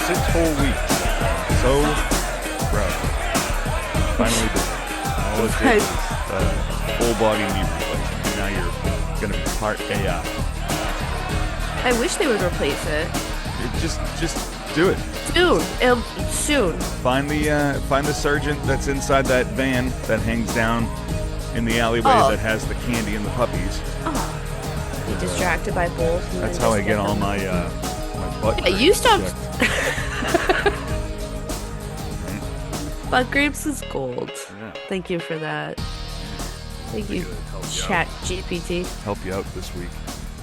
6 whole weeks. So proud. Finally did it. All it did was full body knee replacement. Now you're going to be part AI. I wish they would replace it. Just do it. Soon. Find the surgeon that's inside that van that hangs down in the alleyway that has the candy and the puppies. Oh. Be distracted by both. That's how I get all my butt. Yeah, you stopped. Butt grapes is gold. Yeah. Thank you for that. Thank you, Chat GPT. Help you out this week.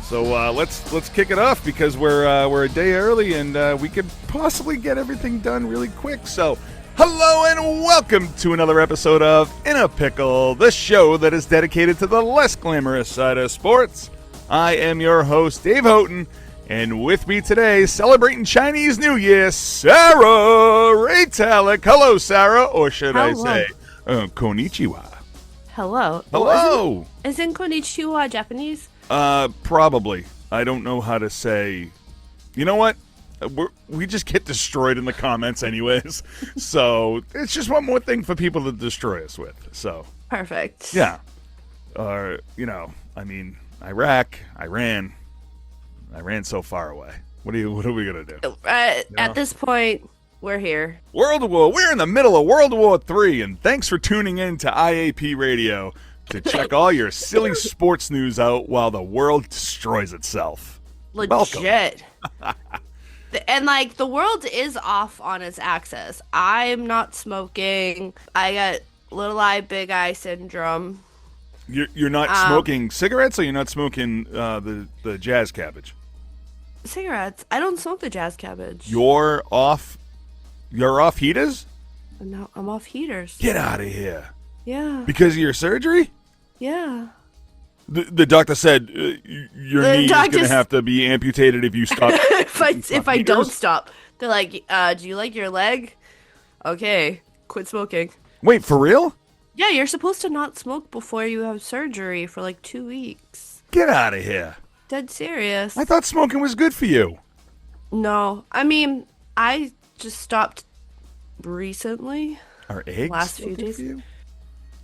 So let's kick it off because we're a day early and we could possibly get everything done really quick. So hello and welcome to another episode of In a Pickle, the show that is dedicated to the less glamorous side of sports. I am your host, Dave Houghton, and with me today, celebrating Chinese New Year, Sarah Raytalic. Hello, Sarah, or should I say, konnichiwa. Hello. Hello. Isn't konnichiwa Japanese? Probably. I don't know how to say. You know what? We just get destroyed in the comments anyways. So it's just one more thing for people to destroy us with. So perfect. Yeah. Iraq, Iran so far away. What are we gonna do? At this point, we're here. We're in the middle of World War III, and thanks for tuning in to IAP Radio to check all your silly sports news out while the world destroys itself. Legit. And the world is off on its axis. I'm not smoking. I got little eye, big eye syndrome. You're not smoking cigarettes, or you're not smoking the jazz cabbage? Cigarettes. I don't smoke the jazz cabbage. You're off heaters? No, I'm off heaters. Get out of here. Yeah. Because of your surgery? Yeah. The doctor said your knee is going to have to be amputated if you stop. if I don't stop. They're like, do you like your leg? Okay, quit smoking. Wait, for real? Yeah, you're supposed to not smoke before you have surgery for 2 weeks. Get out of here. Dead serious. I thought smoking was good for you. No, I just stopped recently. Are eggs last few days? for you?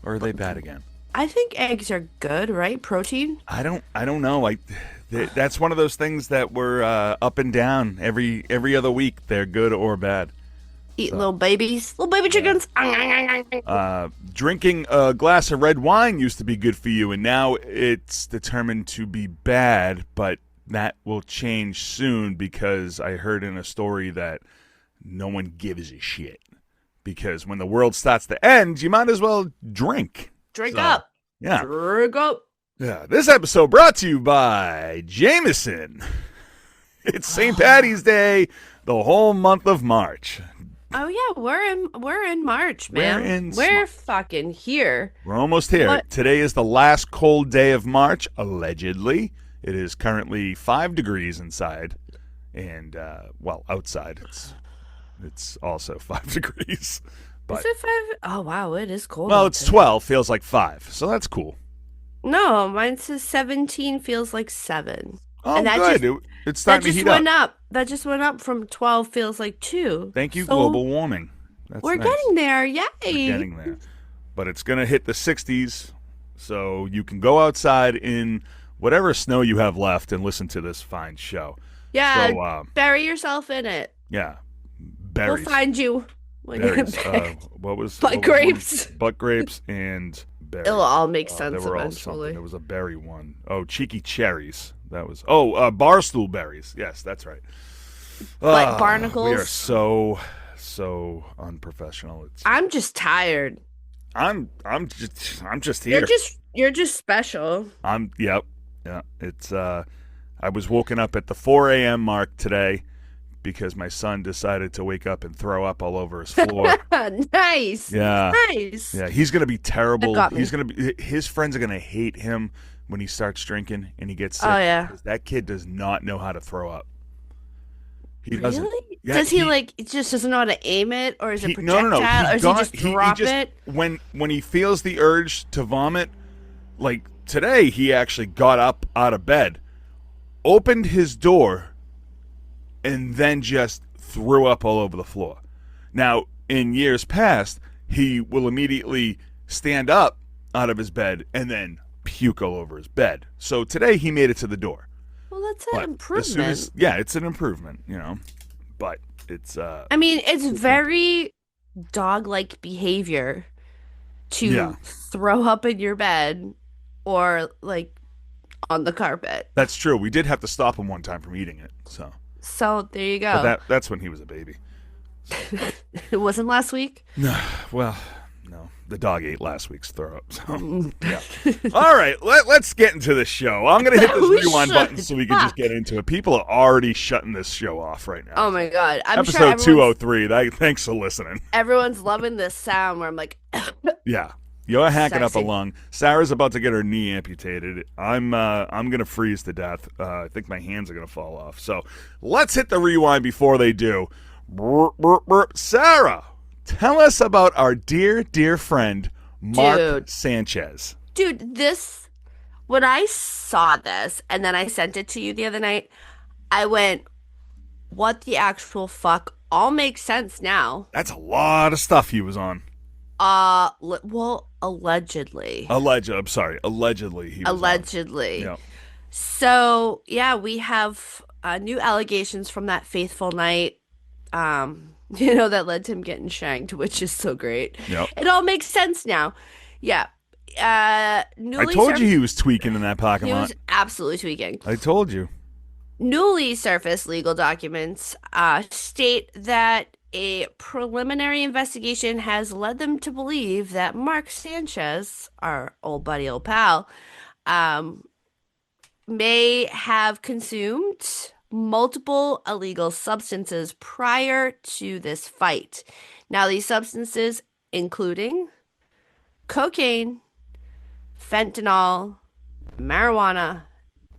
Or are they bad again? I think eggs are good, right? Protein? I don't know. That's one of those things that we're up and down every other week. They're good or bad. Eat little baby chickens. Drinking a glass of red wine used to be good for you, and now it's determined to be bad, but that will change soon because I heard in a story that no one gives a shit. Because when the world starts to end, you might as well drink. Drink up. Yeah. Drink up. Yeah. This episode brought to you by Jameson. It's St. Patty's Day, the whole month of March. Oh yeah, we're in March, man. We're fucking here. We're almost here. What? Today is the last cold day of March, allegedly. It is currently 5 degrees inside, and outside it's also 5 degrees. But, is it 5? Oh wow, it is cold. Well, it's 12, feels like 5, so that's cool. No, mine says 17, feels like 7. Oh, and that good. It's starting to heat up. That just went up from 12, feels like 2. Thank you, so global warming. That's we're nice. getting there, yay! We're getting there. But it's going to hit the 60s, so you can go outside in whatever snow you have left and listen to this fine show. Yeah, so, bury yourself in it. Yeah. Berries. We'll find you when berries. you're butt grapes. Butt grapes and berries. It'll all make sense there eventually. There was a berry one. Oh, cheeky cherries. That was barstool berries. Yes, that's right. Like barnacles. We are so unprofessional. I'm just tired. I'm just here. You're just special. Yep. Yeah. It's I was woken up at the 4 a.m. mark today because my son decided to wake up and throw up all over his floor. Nice. Yeah. Nice. Yeah, he's gonna be terrible. That got me. His friends are gonna hate him when he starts drinking and he gets sick. Oh yeah. That kid does not know how to throw up. He really? doesn't. Yeah, does he just doesn't know how to aim it, or is it projectile, no. or does he just drop it? When he feels the urge to vomit, like today, he actually got up out of bed, opened his door, and then just threw up all over the floor. Now, in years past, he will immediately stand up out of his bed and then puke all over his bed. So today he made it to the door. Well, that's an But improvement. yeah, it's an improvement, but it's I mean, it's very dog-like behavior yeah, to throw up in your bed or like on the carpet. that's true. We did have to stop him one time from eating it. So, So there you but go. that's when he was a baby. It wasn't last week. No, well, no, the dog ate last week's throw up. So Mm. yeah. All right, let's get into the show. I'm gonna hit this We rewind should. button so we can just Fuck. get into it. People are already shutting this show off right now. Oh my God. I'm sure Episode 203. Thanks for listening. everyone's loving this sound where I'm like, Yeah. You're hacking up a Sexy. lung. Sarah's about to get her knee amputated. I'm gonna freeze to death. I think my hands are gonna fall off. So let's hit the rewind before they do. Brr, brr, brr. Sarah, tell us about our dear, dear friend Mark Dude. Sanchez. dude, when I saw this and then I sent it to you the other night, I went, what the actual fuck? All makes sense now. That's a lot of stuff he was on. Well, allegedly. I'm sorry. Allegedly he was Allegedly. on. Yeah. So, yeah, we have new allegations from that fateful night, that led to him getting shanked, which is so great. Yep. It all makes sense now. Yeah. I Newly told you he was tweaking in that parking he lot. was absolutely tweaking. I told you. Newly surfaced legal documents state that a preliminary investigation has led them to believe that Mark Sanchez, our old buddy, old pal, may have consumed multiple illegal substances prior to this fight. Now, these substances including cocaine, fentanyl, marijuana,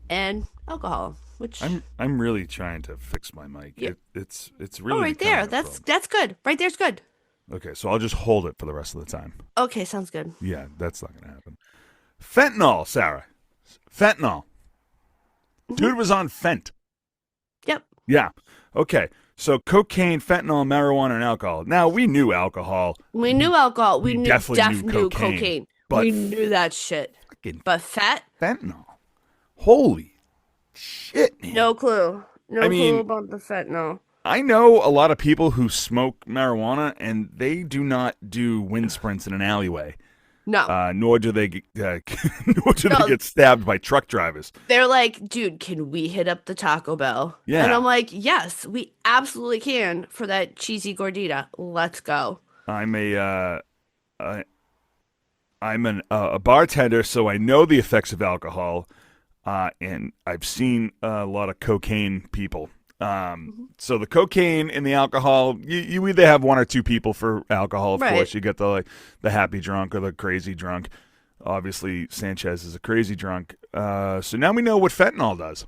and alcohol. Which I'm really trying to fix my mic. Yeah. It's really right becoming there. a That's problem. good. Right there's good. Okay, so I'll just hold it for the rest of the time. Okay, sounds good. Yeah, that's not going to happen. Fentanyl, Sarah. Fentanyl. Dude was on fent. Yep. Yeah. Okay. So cocaine, fentanyl, marijuana, and alcohol. Now, we knew alcohol. We knew alcohol. We knew definitely knew knew cocaine, cocaine. but We knew that shit. Fucking But fentanyl. Holy shit, man. no clue. No I mean- clue about the fentanyl. I know a lot of people who smoke marijuana, and they do not do wind sprints in an alleyway. No. Nor do they No. they get stabbed by truck drivers. They're like, dude, can we hit up the Taco Bell? Yeah. And I'm like, yes, we absolutely can for that cheesy gordita. Let's go. I'm a bartender, so I know the effects of alcohol, and I've seen a lot of cocaine people. So the cocaine and the alcohol, you either have one or two people for alcohol. Of Right. course, you get the happy drunk or the crazy drunk. Obviously, Sanchez is a crazy drunk. So now we know what fentanyl does.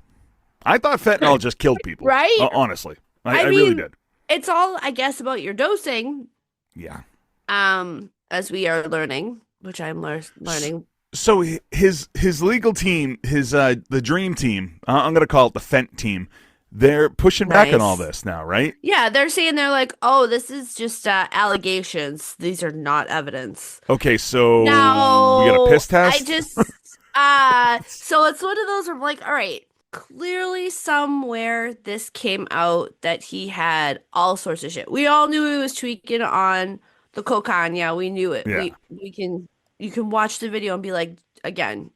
I thought fentanyl just killed people. Right? Honestly, I I really mean- did. It's all, I guess, about your dosing, Yeah. as we are learning, which I'm learning. So his legal team, the dream team, I'm going to call it the Fent team. They're pushing back on Nice. all this now, right? Yeah, they're saying they're like, oh, this is just allegations. These are not evidence. Okay, so Now, we got a piss test. I just, so it's one of those where I'm like, all right, clearly somewhere this came out that he had all sorts of shit. We all knew he was tweaking on the cocaine. Yeah, we knew it. Yeah. You can watch the video and be like, again,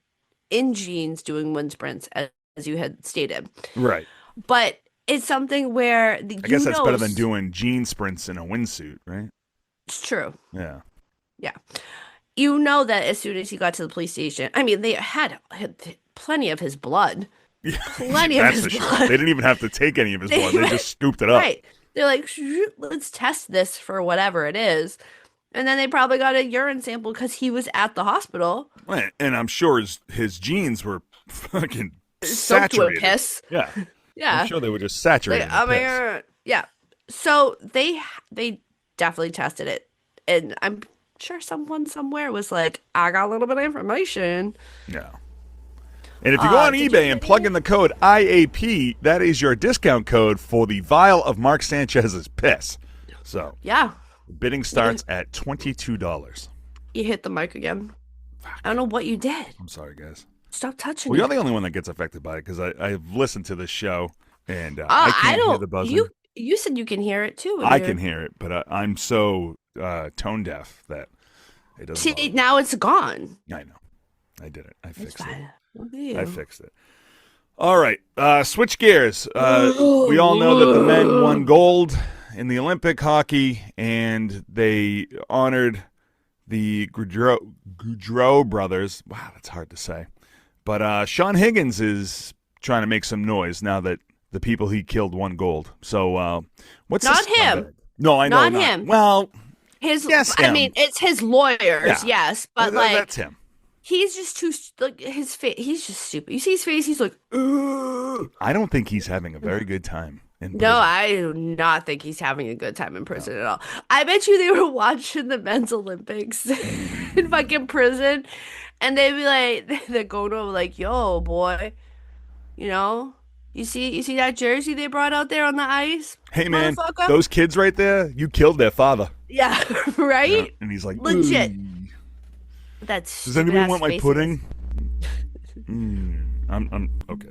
in jeans doing wind sprints as you had stated. Right. But it's something where I guess that's better than doing jean sprints in a windsuit, right? It's true. Yeah. Yeah. You know that as soon as he got to the police station, I mean, they had plenty of his blood. Plenty of That's his for sure. blood. They didn't even have to take any of his blood. They just scooped it up. Right. They're like, let's test this for whatever it is. And then they probably got a urine sample because he was at the hospital. Right. And I'm sure his jeans were fucking Soaked with saturated. piss. Yeah. Yeah. I'm sure they were just saturated. Like, oh in my piss. God. Yeah. So they definitely tested it. And I'm sure someone somewhere was like, I got a little bit of information. Yeah. And if you go on Did eBay you and plug in the code IAP, that is your discount code for the vial of Mark Sanchez's piss. So, Yeah. bidding starts at $22. You hit the mic again. I don't know what you did. I'm sorry, guys. Stop touching Well, it. you're the only one that gets affected by it because I've listened to this show and I can't hear the buzzing. You said you can hear it too. I can hear it, but I'm so tone deaf that it doesn't. See, bother me. now it's gone. I know. I did it. I fixed fine. it. Look at you. I fixed it. All right. Switch gears. We all know that the men won gold in the Olympic hockey, and they honored the Goudreau brothers. Wow, that's hard to say. But Sean Higgins is trying to make some noise now that the people he killed won gold. So what's not this him? scumbag? No, I know not him. Well, his. yes, I him. mean, it's his lawyers. Yeah. Yes, but like that's him. he's just too like his face. He's just stupid. You see his face. He's like, ugh. I don't think he's having a very good time in prison. No, I do not think he's having a good time in prison at all. I bet you they were watching the men's Olympics in fucking prison, and they'd be like, they're going over like, "Yo, boy, you know, you see that jersey they brought out there on the ice? Hey, man, motherfucker?" those kids right there, you killed their father. Yeah, right. Yeah, and he's like, Legit. "Ooh. That's Does anyone want my faces. pudding? I'm okay.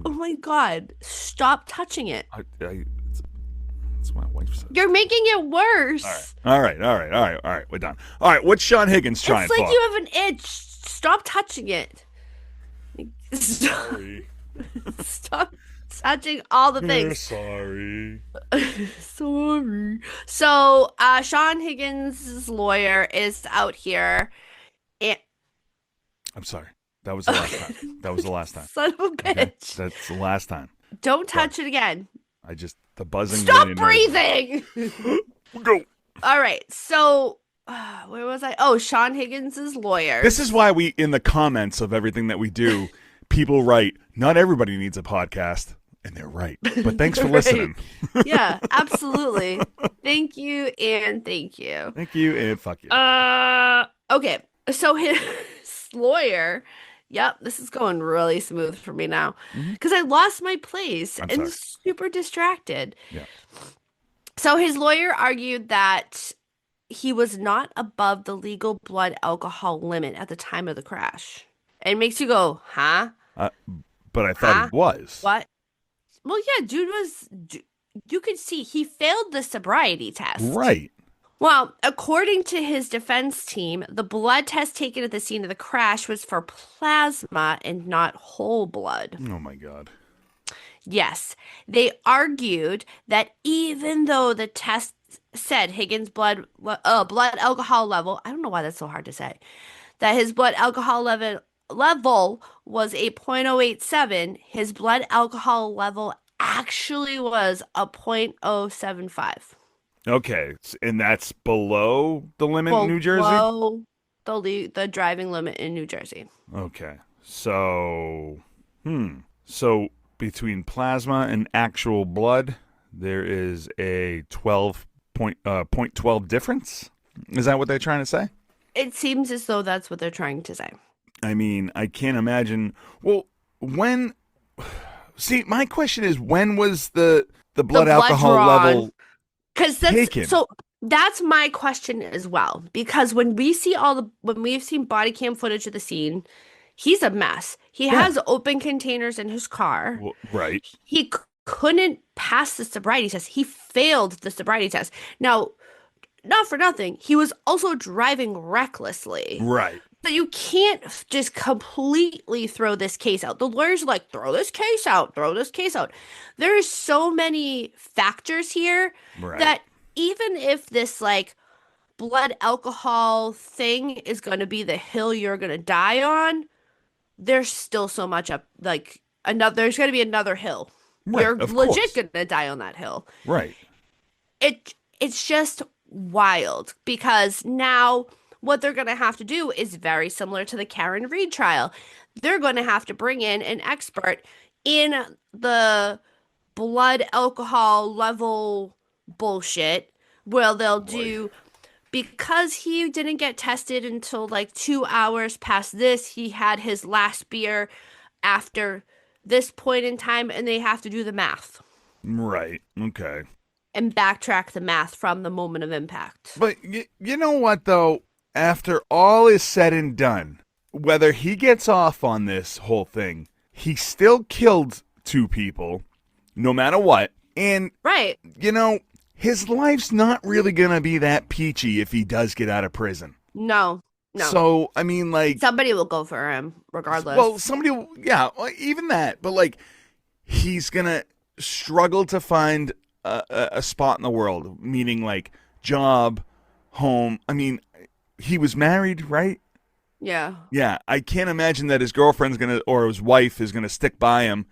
Oh my god! Stop touching it. It's my wife said. You're making it worse. All right. We're done. All right, what's Sean Higgins trying It's like for? you have an itch. Stop touching it. Stop, Sorry. stop touching all the things. Sorry. Sorry. So, Sean Higgins' lawyer is out here. And I'm sorry. That was the last time. That was the last time. son of a bitch. Okay? That's the last time. Don't touch it again. The buzzing. Stop really annoys breathing. me. Go. All right. So, where was I? Oh, Sean Higgins' lawyer. This is why we, in the comments of everything that we do, people write, not everybody needs a podcast. And they're right. But thanks for listening. Yeah, absolutely. Thank you and thank you. Thank you and fuck you. Okay. So his lawyer, yep, this is going really smooth for me now because I lost my place I'm and sorry. super distracted. Yeah. So his lawyer argued that he was not above the legal blood alcohol limit at the time of the crash. It makes you go, huh? But I thought he was. What? Well, yeah, you could see he failed the sobriety test. Right. Well, according to his defense team, the blood test taken at the scene of the crash was for plasma and not whole blood. Oh, my God. Yes, they argued that even though the test said Higgins' blood alcohol level, I don't know why that's so hard to say, that his blood alcohol level was a 0.087, his blood alcohol level actually was a 0.075. Okay. And that's below the limit in New Jersey? Below the driving limit in New Jersey. Okay. So, So between plasma and actual blood, there is a 0.12 difference? Is that what they're trying to say? It seems as though that's what they're trying to say. I mean, I can't imagine. Well, when... See, my question is, when was the blood alcohol level taken? So that's my question as well. Because when we've seen body cam footage of the scene, he's a mess. He has open containers in his car. Well, right. He couldn't pass the sobriety test. He failed the sobriety test. Now, not for nothing, he was also driving recklessly. Right. So you can't just completely throw this case out. The lawyers are like, throw this case out. There are so many factors here that even if this like blood alcohol thing is going to be the hill you're going to die on, there's still so much up. Like there's going to be another hill. Right, You're of legit course. going to die on that hill. Right. It's just wild because now what they're going to have to do is very similar to the Karen Reed trial. They're going to have to bring in an expert in the blood alcohol level bullshit where they'll do, because he didn't get tested until like 2 hours past this, he had his last beer after this point in time, and they have to do the math Right. Okay. and backtrack the math from the moment of impact. But you know what, though? After all is said and done, whether he gets off on this whole thing, he still killed 2 people, no matter what. And, Right. His life's not really going to be that peachy if he does get out of prison. No. So, I mean, like... Somebody will go for him, regardless. Well, yeah, even that. But, like, he's going to struggle to find a spot in the world, meaning, like, job, home. I mean, he was married, right? Yeah. Yeah, I can't imagine that his girlfriend's going to, or his wife is going to stick by him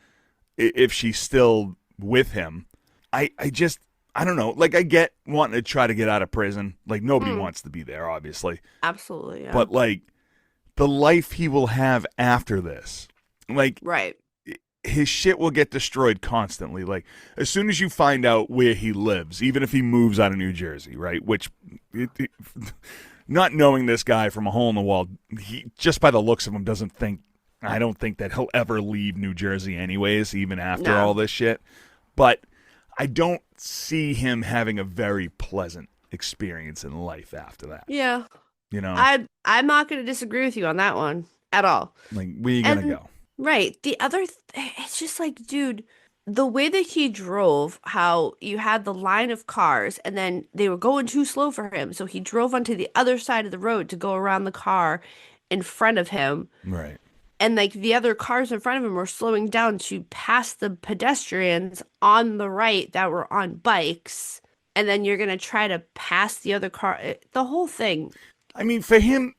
if she's still with him. I don't know. Like, I get wanting to try to get out of prison. Like, nobody wants to be there, obviously. Absolutely, yeah. But, like, the life he will have after this, like, right. his shit will get destroyed constantly. Like, as soon as you find out where he lives, even if he moves out of New Jersey, right? Which, not knowing this guy from a hole in the wall, he, just by the looks of him, I don't think that he'll ever leave New Jersey anyways, even after all this shit. But I don't see him having a very pleasant experience in life after that. Yeah. I'm not going to disagree with you on that one at all. Like, where you going to go? Right. The other, it's just like, dude, the way that he drove, how you had the line of cars and then they were going too slow for him. So he drove onto the other side of the road to go around the car in front of him. Right. And like the other cars in front of him were slowing down to pass the pedestrians on the right that were on bikes. And then you're going to try to pass the other car. The whole thing. I mean, for him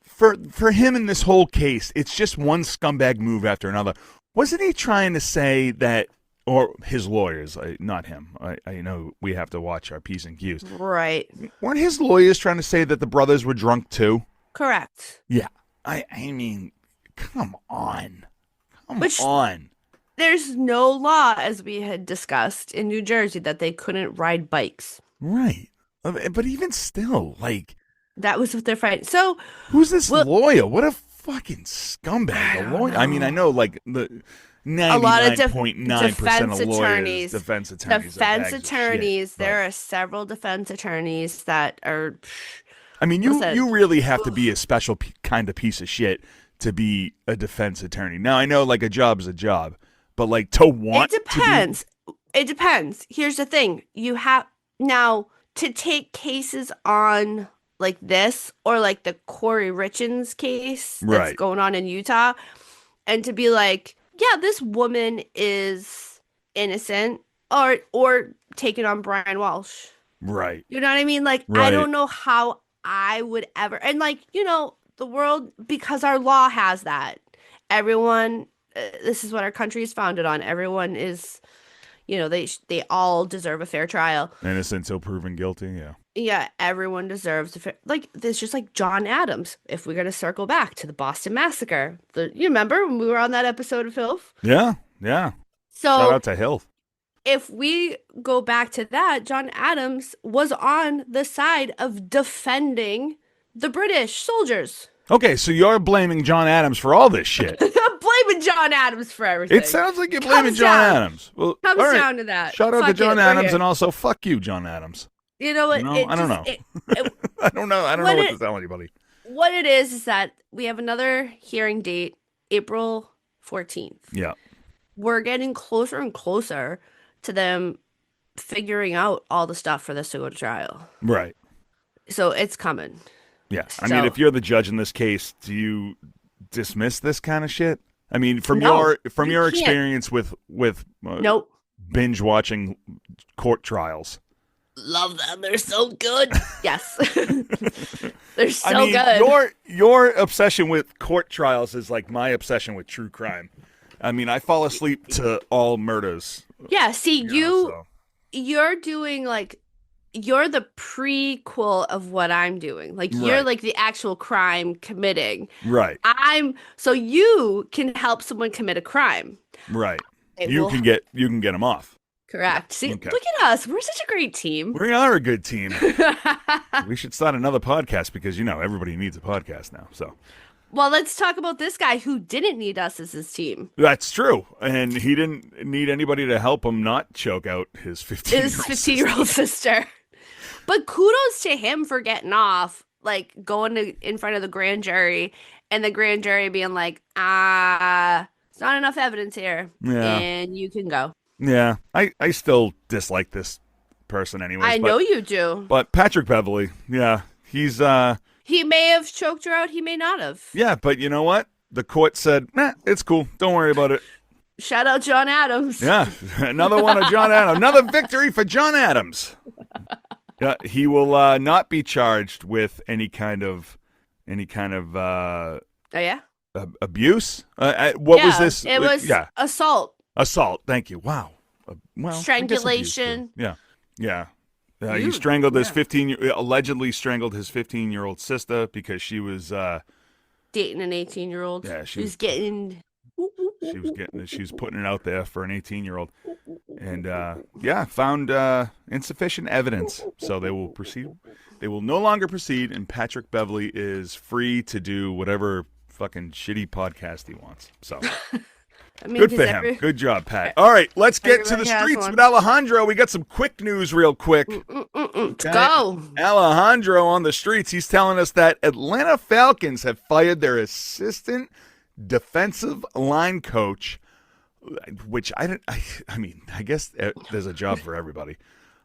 in this whole case, it's just one scumbag move after another. Wasn't he trying to say that, or his lawyers, not him. I know we have to watch our P's and Q's. Right. Weren't his lawyers trying to say that the brothers were drunk too? Correct. Yeah. I mean, come on. Come on. There's no law, as we had discussed, in New Jersey that they couldn't ride bikes. Right. But even still, like... That was what they're fighting. So... Who's this lawyer? What a fucking scumbag. A lawyer. I mean, I know, like, the 99.9% of lawyers, defense attorneys. There are several defense attorneys that are... I mean, you really have to be a special kind of piece of shit to be a defense attorney. Now, I know, like, a job is a job, but, like, to want It depends. It depends. Here's the thing. You have... Now, to take cases on... like this, or like the Corey Richins case that's going on in Utah, and to be like, yeah, this woman is innocent, or taking on Brian Walsh. Right. You know what I mean? Like, I don't know how I would ever, and like, the world, because our law has that. Everyone, this is what our country is founded on. Everyone is, they all deserve a fair trial. Innocent till proven guilty, yeah. Yeah, everyone deserves like this. Just like John Adams. If we're gonna circle back to the Boston Massacre, you remember when we were on that episode of Filth? Yeah. So shout out to Hilf. If we go back to that, John Adams was on the side of defending the British soldiers. Okay, so you're blaming John Adams for all this shit. I'm blaming John Adams for everything. It sounds like you're blaming John Adams. Well, comes down to that. Shout out to John Adams, and also fuck you, John Adams. You know what? I don't know. I don't know. I don't know what to tell anybody. What it is that we have another hearing date, April 14th. Yeah. We're getting closer and closer to them figuring out all the stuff for this to go to trial. Right. So it's coming. Yeah. I mean, if you're the judge in this case, do you dismiss this kind of shit? I mean, from your experience with nope. binge watching court trials. Love them. They're so good. Yes. They're so good. Your obsession with court trials is like my obsession with true crime. I mean, I fall asleep to all murders. Yeah, see, you're doing like, you're the prequel of what I'm doing. Like, you're like the actual crime committing. Right. So you can help someone commit a crime. Right. You can get them off. Correct. See, look at us. We're such a great team. We are a good team. We should start another podcast because, everybody needs a podcast now. So, Well, let's talk about this guy who didn't need us as his team. That's true. And he didn't need anybody to help him not choke out his 15-year-old sister. But kudos to him for getting off, like going in front of the grand jury and the grand jury being like, it's not enough evidence here. Yeah. And you can go. Yeah. I still dislike this person anyways. I know you do. But Patrick Beverley, yeah, he's he may have choked her out. He may not have. Yeah, but you know what? The court said, it's cool. Don't worry about it. Shout out John Adams. Yeah, another one of John Adams. Another victory for John Adams. Yeah, he will not be charged with any kind of Oh yeah. Abuse. What was this? It was assault. Assault. Thank you. Wow. Well, strangulation. Yeah. He strangled his allegedly strangled his 15-year-old sister because she was dating an 18-year-old. Yeah, she was getting. She was putting it out there for an 18-year-old, and found insufficient evidence. So they will proceed. They will no longer proceed, and Patrick Beverley is free to do whatever fucking shitty podcast he wants. So. I mean, good for him. Good job, Pat. All right, let's get to the streets with Alejandro. We got some quick news real quick. Let's go. Alejandro on the streets. He's telling us that Atlanta Falcons have fired their assistant defensive line coach, which I guess there's a job for everybody.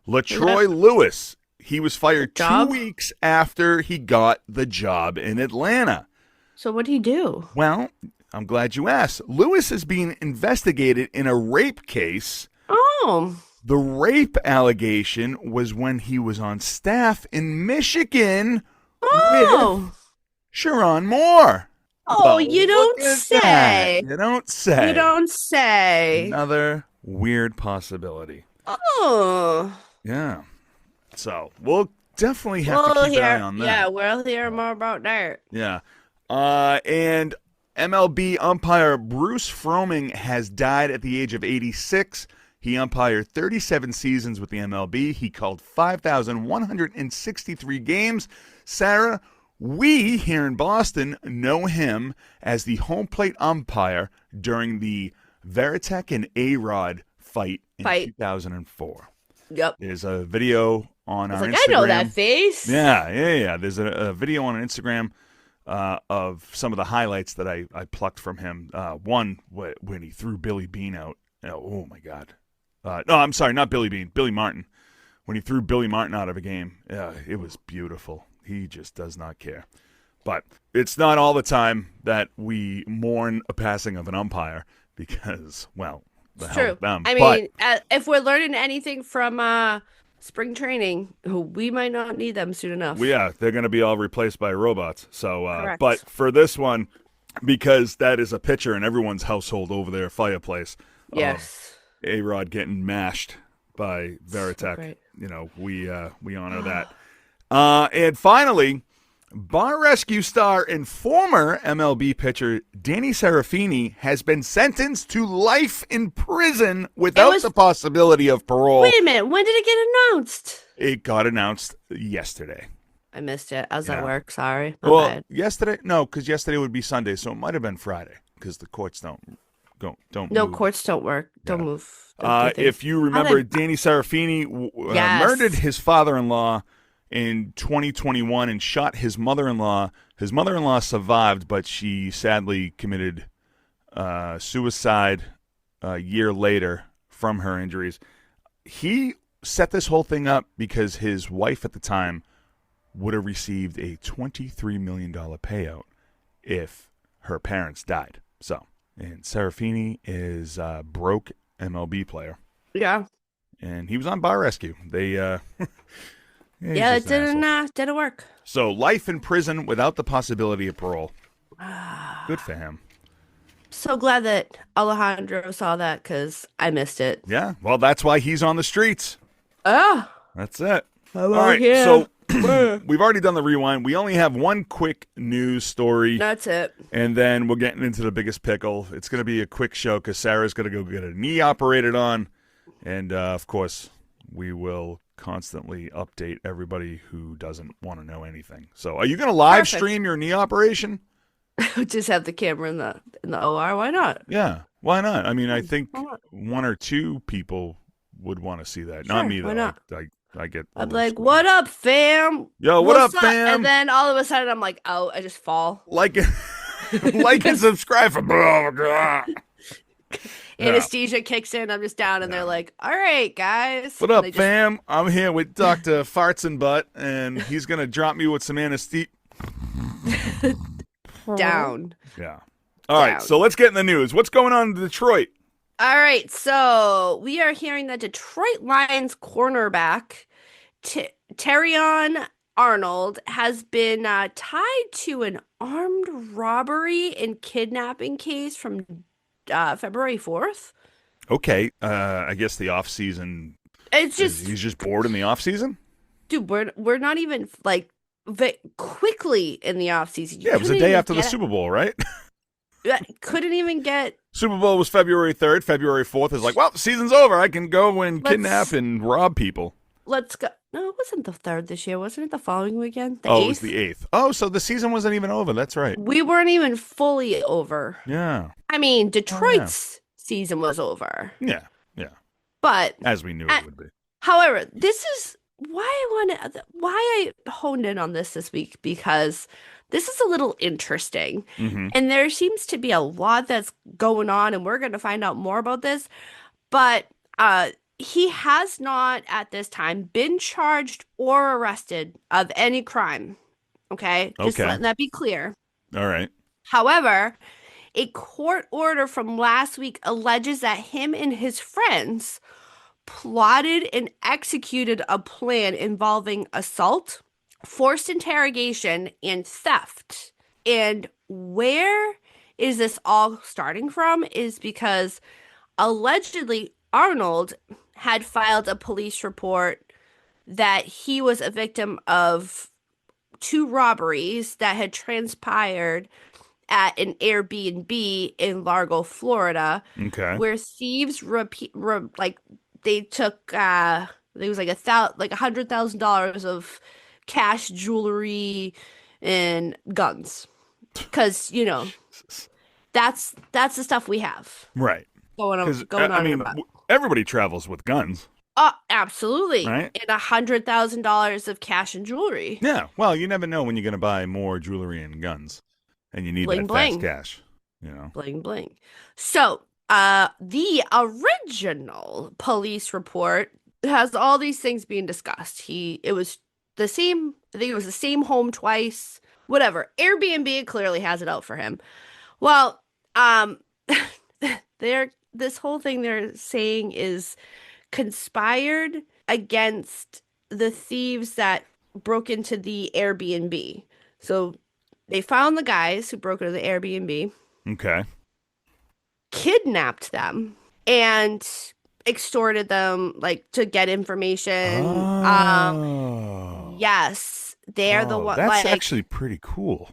LaTroy Lewis. He was fired 2 weeks after he got the job in Atlanta. So what did he do? Well, I'm glad you asked. Lewis is being investigated in a rape case. Oh. The rape allegation was when he was on staff in Michigan with Sharon Moore. Oh, well, you don't say. You don't say. You don't say. Another weird possibility. Oh. Yeah. So we'll definitely have to keep an eye on that. Yeah, we'll hear more about that. Yeah. And MLB umpire Bruce Fromming has died at the age of 86. He umpired 37 seasons with the MLB. He called 5,163 games. Sarah, we here in Boston know him as the home plate umpire during the Veritek and A-Rod fight in 2004. Yep. There's a video on our Instagram. I know that face. Yeah. There's a video on Instagram of some of the highlights that I plucked from him. One, when he threw Billy Bean out. Oh, my God. No, I'm sorry, not Billy Bean. Billy Martin. When he threw Billy Martin out of a game. It was beautiful. He just does not care. But it's not all the time that we mourn a passing of an umpire because, well, the hell with them. I mean, if we're learning anything from spring training, we might not need them soon enough. Well, yeah, they're going to be all replaced by robots. So, Correct. But for this one, because that is a picture in everyone's household over their fireplace. Yes. A-Rod getting mashed by Veritek. So we honor that. And finally, bar rescue star and former MLB pitcher Danny Serafini has been sentenced to life in prison without the possibility of parole. Wait a minute. When did it get announced? It got announced yesterday. I missed it. I was at work. Sorry. Well, yesterday? No, because yesterday would be Sunday, so it might have been Friday because the courts don't move. Courts don't work. Don't move. If you remember, Danny Serafini murdered his father-in-law in 2021 and shot his mother-in-law. His mother-in-law survived, but she sadly committed suicide a year later from her injuries. He set this whole thing up because his wife at the time would have received a $23 million payout if her parents died. And Serafini is a broke MLB player. Yeah. And he was on bar rescue. They it didn't work. So life in prison without the possibility of parole. Good for him. So glad that Alejandro saw that because I missed it. Yeah, well, that's why he's on the streets. Oh. That's it. All right, so we've already done the rewind. We only have one quick news story. That's it. And then we're getting into the biggest pickle. It's going to be a quick show because Sarah's going to go get a knee operated on. And, of course, we will constantly update everybody who doesn't want to know anything. So are you going to live stream your knee operation? Just have the camera in the OR. Why not? Yeah, why not? I mean, I Why think not? one or two people would want to see that. Not Sure, me why though. not? I get a I'd be little like, "What squeamish. up, fam? Yo, what up, What's up?" And fam? then all of a sudden, I'm like, "Oh, I just fall." Like it, like and subscribe for. Yeah. Anesthesia kicks in. I'm just down, and they're Yeah. like, "All right, guys." What And up, they just fam? I'm here with Dr. Farts and Butt, and he's gonna drop me with some anesthesia. down. Yeah. All right, Down. so let's get in the news. What's going on in Detroit? All right, so we are hearing that Detroit Lions cornerback Terrion Arnold has been tied to an armed robbery and kidnapping case from February 4th. Okay, I guess the off season It's is just, he's just bored in the off season. dude, we're not even like quickly in the off season. Yeah, it was the day after the Super Bowl, right? Couldn't even get. Super Bowl was February 3rd. February 4th is like, well, the season's over. I can go and kidnap and rob people. Let's go. No, it wasn't the 3rd this year. Wasn't it the following weekend? The Oh, 8th? it was the 8th. Oh, so the season wasn't even over. That's right. We weren't even fully over. Yeah. I mean, Detroit's season was over, Yeah. Yeah. but As we knew it would be. however, this is why I honed in on this week, because this is a little interesting, Mm-hmm. and there seems to be a lot that's going on, and we're going to find out more about this. But he has not at this time been charged or arrested of any crime. Okay, just Okay. letting that be clear. All right. However, a court order from last week alleges that him and his friends plotted and executed a plan involving assault, forced interrogation, and theft. And where is this all starting from is because allegedly Arnold had filed a police report that he was a victim of two robberies that had transpired at an Airbnb in Largo, Florida, Okay. where thieves they took it was like $100,000 of cash, jewelry, and guns, because that's the stuff we have Right. going on Because, going I on in mean, about. everybody travels with guns. Oh, absolutely. Right. And $100,000 of cash and jewelry. Yeah. Well, you never know when you're going to buy more jewelry and guns. And you need Bling, that fast bling. cash. Bling bling. So, the original police report has all these things being discussed. It was the same, I think it was the same home twice. Whatever. Airbnb clearly has it out for him. Well, this whole thing they're saying is conspired against the thieves that broke into the Airbnb. So they found the guys who broke into the Airbnb, Okay. kidnapped them, and extorted them, like, to get information. Oh. Yes, they're the one. That's Like, actually pretty cool.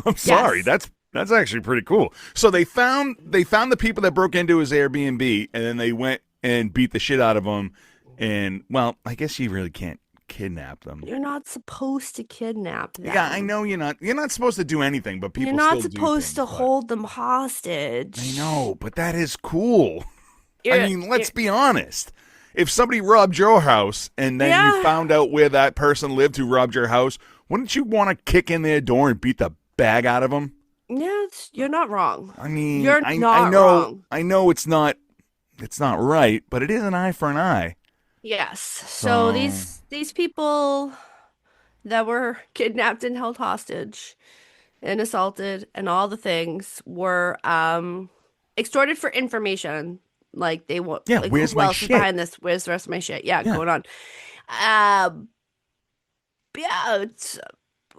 I'm sorry. Yes. That's actually pretty cool. So they found the people that broke into his Airbnb, and then they went and beat the shit out of them. And, well, I guess you really can't kidnap them. you're not supposed to kidnap them. Yeah, I know you're not supposed to do anything, but people You're not still do supposed to things, but- hold them hostage. I know, but that is cool. You're- I mean, let's be honest. If somebody robbed your house and then you Yeah. found out where that person lived who robbed your house, wouldn't you want to kick in their door and beat the bag out of them? Yeah, you're not wrong. I mean, You're I not know, wrong. I know it's not right, but it is an eye for an eye. Yes. So these people that were kidnapped and held hostage and assaulted and all the things were extorted for information. Like, they want, Yeah, like, where's who my else is shit? behind this? Where's the rest of my shit? Yeah, Yeah. going on. Yeah, it's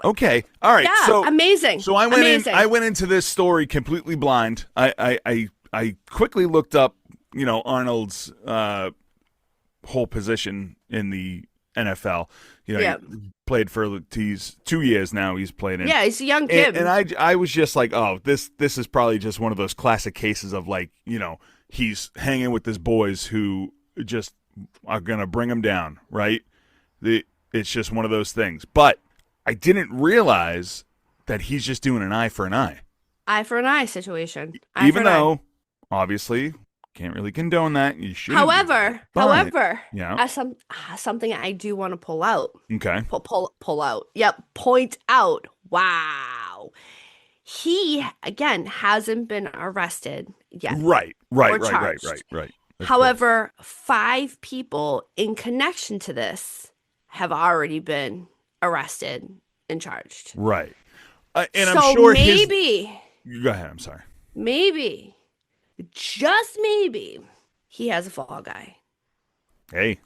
Okay, all right. yeah, so amazing. So I went Amazing. in. I went into this story completely blind. I quickly looked up, Arnold's whole position in the NFL. Yeah. He played for he's 2 years now. He's played in. Yeah, he's a young kid. And I was just like, oh, this is probably just one of those classic cases of, like, he's hanging with his boys who just are gonna bring him down, right? It's just one of those things. But I didn't realize that he's just doing an eye for an eye. eye for an eye situation. Eye for Even an eye. though, obviously, can't really condone that. You should. However, yeah. as something I do want to pull out. Okay. Pull out. Yep, point out. Wow. He again hasn't been arrested yet. Right. Or charged. Right. However, 5 people in connection to this have already been arrested and charged. Right. And so I'm sure maybe. Go ahead. I'm sorry. Maybe. Just maybe. He has a fall guy. Hey,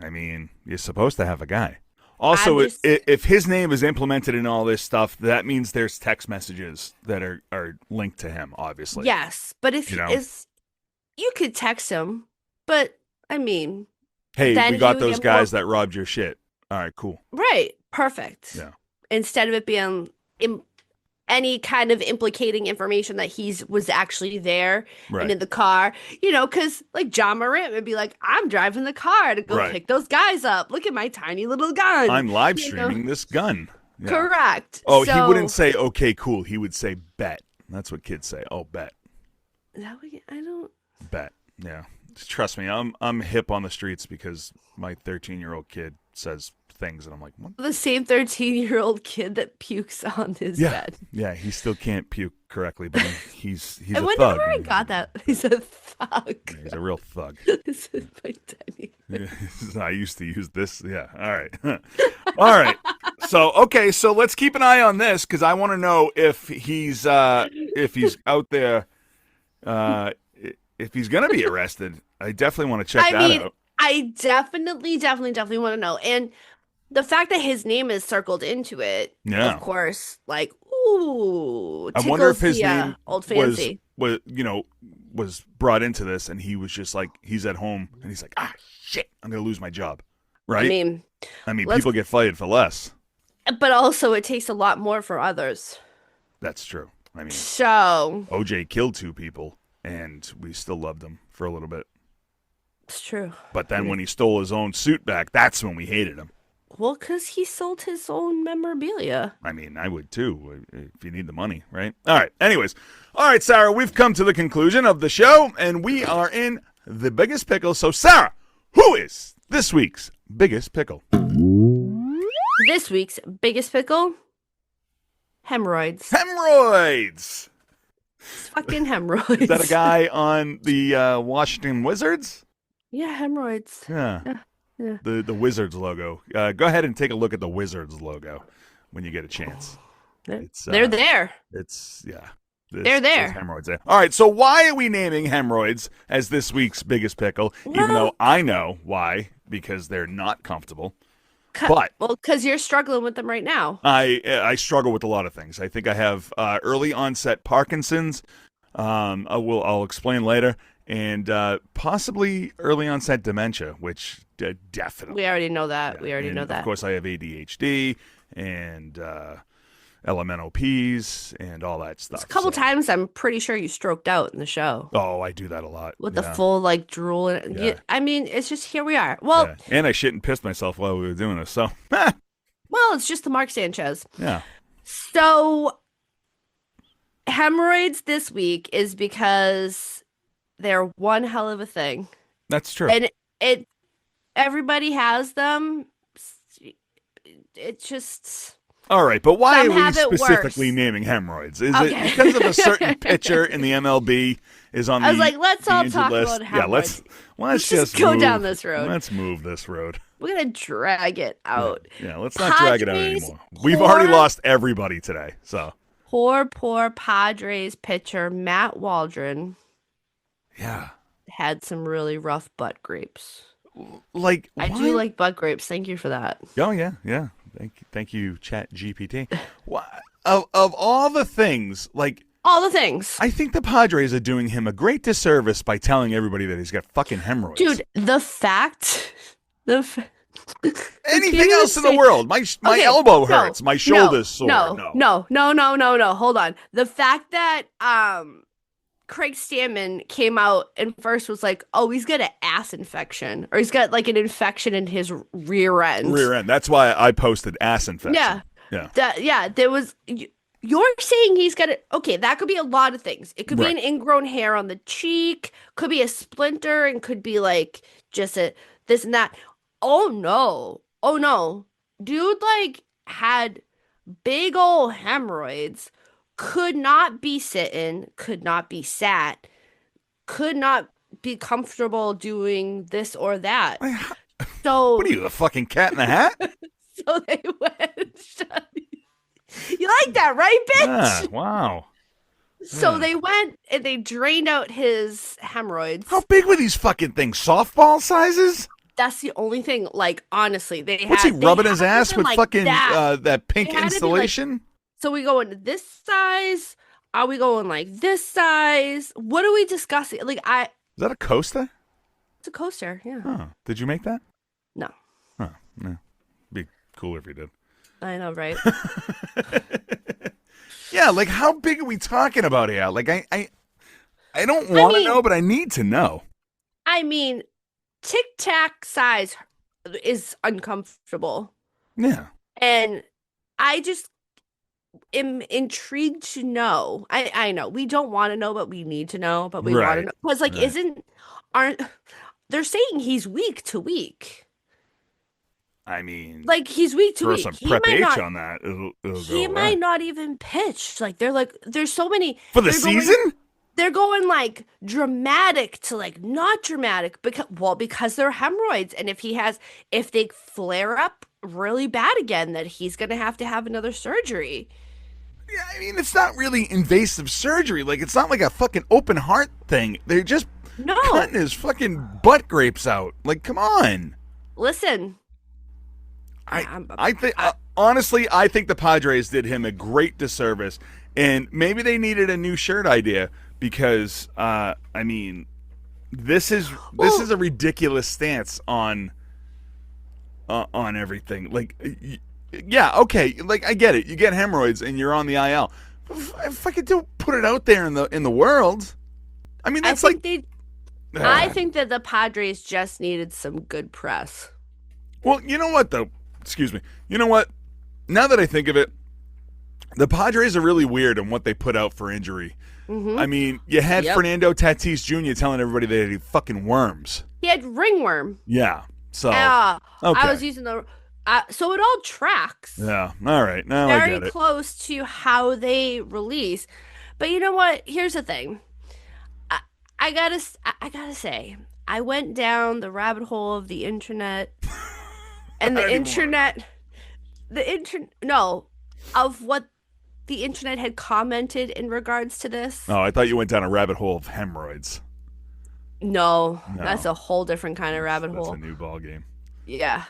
I mean, you're supposed to have a guy. Also, if his name is implemented in all this stuff, that means there's text messages that are linked to him, obviously. Yes, but if you could text him, but I mean, hey, we got those guys that robbed your shit. All right, cool. Right, perfect. Yeah. Instead of it being any kind of implicating information that he was actually there and in the car, because like John Morant would be like, I'm driving the car to go pick those guys up. Look at my tiny little gun. I'm live streaming this gun. Yeah. Correct. Oh, he wouldn't say, okay, cool. He would say, bet. That's what kids say. Oh, bet. I don't. Bet. Yeah. Trust me, I'm hip on the streets because my 13-year-old kid says things and I'm like, what? The same 13-year-old kid that pukes on his bed. Yeah, he still can't puke correctly, but he's I a wonder thug. where I got that. He's a thug. Yeah, he's a real thug. This is my tiny. I used to use this. Yeah. All right. All right. So let's keep an eye on this because I want to know if he's out there, if he's going to be arrested. I definitely want to check that out. I definitely want to know. And the fact that his name is circled into it, of course, like, ooh, I wonder if his name old fancy was brought into this and he was just like, he's at home and he's like, shit, I'm going to lose my job. Right? I mean, people get fired for less. But also it takes a lot more for others. That's true. I mean, so OJ killed 2 people and we still loved him for a little bit. It's true. But then when he stole his own suit back, that's when we hated him. Well, because he sold his own memorabilia. I mean, I would too, if you need the money, right? All right. Anyways. All right, Sarah, we've come to the conclusion of the show, and we are in the biggest pickle. So, Sarah, who is this week's biggest pickle? This week's biggest pickle? Hemorrhoids. Hemorrhoids! It's fucking hemorrhoids. Is that a guy on the Washington Wizards? Yeah, hemorrhoids. Yeah. The Wizards logo. Go ahead and take a look at the Wizards logo when you get a chance. They're there. They're there. Hemorrhoids there. All right, so why are we naming hemorrhoids as this week's biggest pickle? Even though I know why, because they're not comfortable. Because you're struggling with them right now. I struggle with a lot of things. I think I have early onset Parkinson's. I'll explain later. And possibly early onset dementia, which definitely. We already know that. Yeah. Of course, I have ADHD and elemental P's and all that stuff. A couple times, I'm pretty sure you stroked out in the show. Oh, I do that a lot. With the full, drool. I mean, it's just, here we are. Well, and I shit and pissed myself while we were doing this, so. Well, it's just the Mark Sanchez. Yeah. So, hemorrhoids this week is because they're one hell of a thing. That's true. And everybody has them. It's just... All right, but why are we specifically naming hemorrhoids? Is it because of a certain pitcher in the MLB is on the injured list? I was like, let's all talk about hemorrhoids. Yeah, let's just go down this road. Let's move this road. We're going to drag it out. Yeah, let's not drag it out anymore. We've already lost everybody today, so. Poor Padres pitcher Matt Waldron. Yeah. Had some really rough butt grapes. I do like butt grapes. Thank you for that. Oh, yeah. Thank you, Chat GPT. Of all the things, all the things, I think the Padres are doing him a great disservice by telling everybody that he's got fucking hemorrhoids. Dude, anything else in the world? My elbow hurts. My shoulder's sore. No. Hold on. The fact that Craig Stammen came out and first was like, oh, he's got an ass infection, or he's got an infection in his rear end. That's why I posted ass infection. Yeah. There was, You're saying he's got it. Okay, that could be a lot of things. It could be Right. an ingrown hair on the cheek, could be a splinter, and could be like just a this and that. Oh no. Oh no. Dude like had big old hemorrhoids, could not be sitting, could not be sat, could not be comfortable doing this or that. Like, what So are you, a fucking cat in the hat? so they went. You like that, right, Ah, bitch? wow. So Yeah. they went and they drained out his How hemorrhoids. big were these fucking things? Softball sizes? That's the only thing. Like honestly, What's he they rubbing his had to ass been with like fucking that. that They pink had to be like. installation? So we go into this size? Are we going like this size? What are we discussing? Like Is that a coaster? it's a coaster. Yeah. Huh. Did you make that? No, Huh. Yeah. Be cooler if you did. I know, right? Yeah, like how big are we talking about here? Like I don't I want to mean, know, but I need to know. I mean, Tic Tac size is uncomfortable, Yeah. and I just am intrigued to know. I know we don't want to know, but we need to know, but we want to Right. know because like Right. aren't they're saying he's week to week. I mean, Like he's week to throw week. some He prep might H not on that. It'll go he away. might not even pitch. Like they're like there's so many For the they're going season? they're going like dramatic to like not dramatic because they're hemorrhoids and if they flare up really bad again that he's gonna have to have another surgery. Yeah, I mean, it's not really invasive surgery. Like, it's not like a fucking open heart thing. They're just No. cutting his fucking butt grapes out. Like, come on. Listen. I think honestly, I think the Padres did him a great disservice, and maybe they needed a new shirt idea because, I mean, this is Well, a ridiculous stance on everything. Like, yeah, okay, like I get it. You get hemorrhoids and you're on the IL. Fucking don't put it out there in the world. I mean, I that's like, think I think that the Padres just needed some good press. well, you know what though? Excuse me. You know what? Now that I think of it, the Padres are really weird on what they put out for injury. Mm-hmm. I mean, you had Yep. Fernando Tatis Jr. telling everybody they had fucking worms. He had ringworm. Yeah. So I okay. was using the so it all tracks. Yeah. All right. Now I Very get it. close to how they release. But you know what? Here's the thing. I, I gotta say, I went down the rabbit hole of the internet, and Not anymore. no, of what the internet had commented in regards to this. Oh, I thought you went down a rabbit hole of hemorrhoids. No, No, that's a whole different kind of rabbit that's a hole. new ball game. Yeah.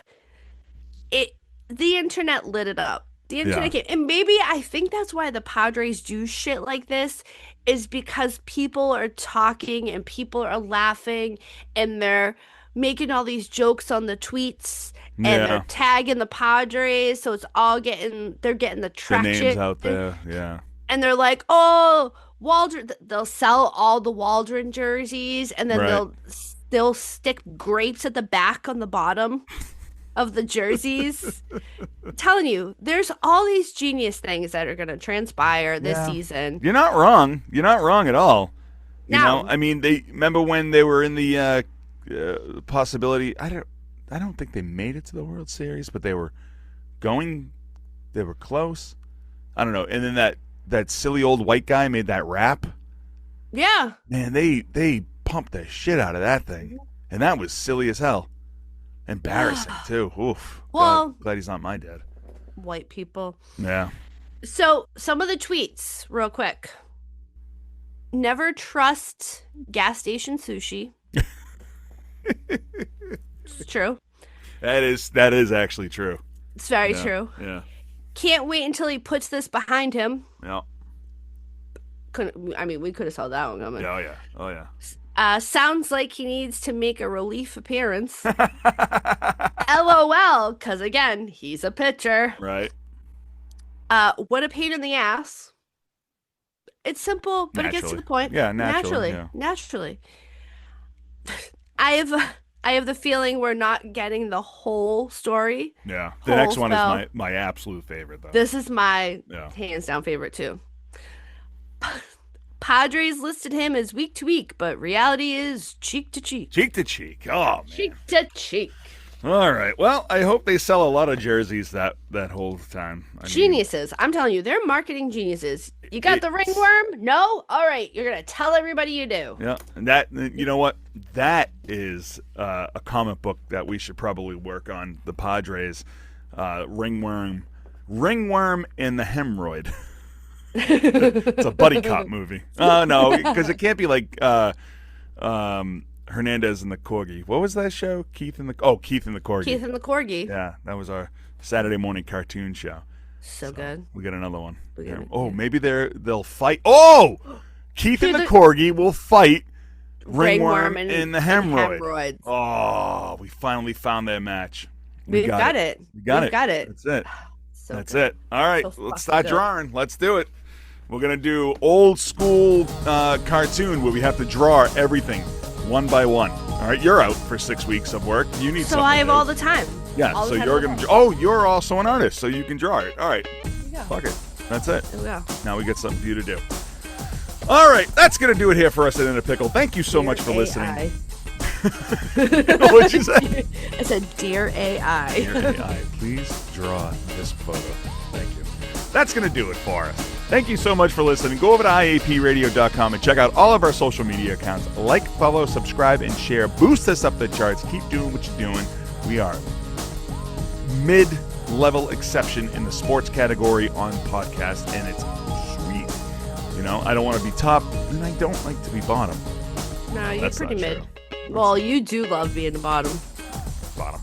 It the internet lit it up. The Yeah. internet came, and maybe I think that's why the Padres do shit like this is because people are talking and people are laughing and they're making all these jokes on the tweets and Yeah. they're tagging the Padres, so it's all they're getting the The names traction out there. Yeah. and they're like, "Oh, Waldron." They'll sell all the Waldron jerseys, and then Right. they'll stick grapes at the back on the bottom of the jerseys. I'm telling you, there's all these genius things that are going to transpire this Yeah. season. You're not wrong. You're not wrong at all. You know, Now, I mean, they remember when they were in the possibility. I don't think they made it to the World Series, but they were going. They were close. I don't know. And then that silly old white guy made that rap. yeah, Man, they pumped the shit out of that thing, and that was silly as hell. Embarrassing too. Oof. Well- glad he's not my dad. white people. Yeah. So, some of the tweets, real quick. Never trust gas station sushi. It's true. That is actually true. It's very Yeah. true. Yeah. Can't wait until he puts this behind him. Yeah. We could have saw that one coming. Yeah. Oh yeah. Oh yeah. Sounds like he needs to make a relief appearance. LOL, because again, he's a pitcher. Right. What a pain in the ass. It's simple, but it gets to Naturally. the point. Yeah, naturally, Naturally. yeah. Naturally. I have I have the feeling we're not getting the whole story. Yeah. The Whole next one spell. is my absolute favorite, though. This is my Yeah. hands down favorite too. Padres listed him as week to week, but reality is cheek to cheek. Cheek to cheek. Oh, man. Cheek to cheek. All right. Well, I hope they sell a lot of jerseys that whole time. Geniuses. I'm telling you, they're marketing geniuses. You got the ringworm? No? All right. You're going to tell everybody you do. Yeah. And that, you know what? That is a comic book that we should probably work on. The Padres, ringworm and the hemorrhoid. It's a buddy cop movie. No, because it can't be like Hernandez and the Corgi. What was that show? Keith and the Corgi. Keith and the Corgi. Yeah, that was our Saturday morning cartoon show. So good. We got another one. Yeah. Maybe they'll fight. Oh, Keith and the Corgi will fight ringworm and the hemorrhoid. Oh, we finally found their match. We got it. We got it. That's it. That's it. All right, let's start good. drawing. Let's do it. We're going to do old school cartoon where we have to draw everything one by one. All right, you're out for 6 weeks of work. You need something. So I have all the time. Yeah, so you're going to you're also an artist, so you can draw it. All right. Fuck it. That's it. There we go. Now we get something for you to do. All right, that's going to do it here for us at In a Pickle. Thank you so much for listening. What'd you say? I said, Dear AI. Dear AI, please draw this photo. Thank you. That's going to do it for us. Thank you so much for listening. Go over to iapradio.com and check out all of our social media accounts. Like, follow, subscribe, and share. Boost us up the charts. Keep doing what you're doing. We are mid-level exception in the sports category on podcasts, and it's sweet. You know, I don't want to be top, and I don't like to be bottom. No, you're That's pretty not mid. true. Well, you do love being the bottom. Bottom.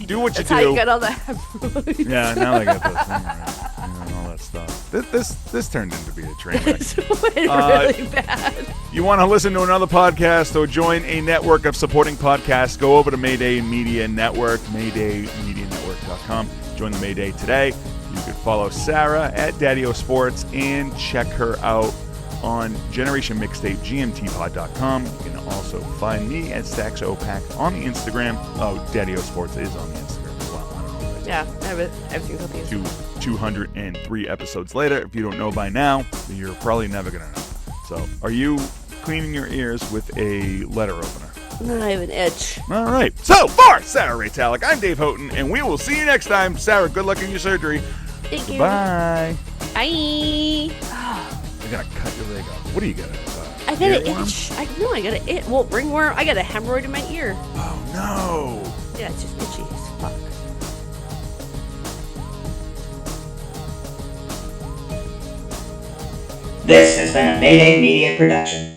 Do what you That's do. how you get all the hemorrhoids. Yeah, now I got this thing, right? All that stuff. This turned into be a train wreck. This went really bad. You want to listen to another podcast or join a network of supporting podcasts, go over to Mayday Media Network, MaydayMediaNetwork.com. Join the Mayday today. You can follow Sarah at Daddy-O Sports and check her out on Generation Mixtape, GMTpod.com. You can also find me at Stacks Opac on the Instagram. Oh, Daddy-O Sports is on the Instagram as well. I don't know. Yeah, everything's confused. 203 episodes later. If you don't know by now, you're probably never going to know. So, are you cleaning your ears with a letter opener? I have an itch. All right. So, for Sarah Ray Talek, I'm Dave Houghton, and we will see you next time. Sarah, good luck in your surgery. Thank you. Bye. Bye. You're going to cut your leg off. What do you got? I got an itch. I got an itch. Well, ringworm. I got a hemorrhoid in my ear. Oh, no. Yeah, it's just itchy as fuck. This has been a Mayday Media production.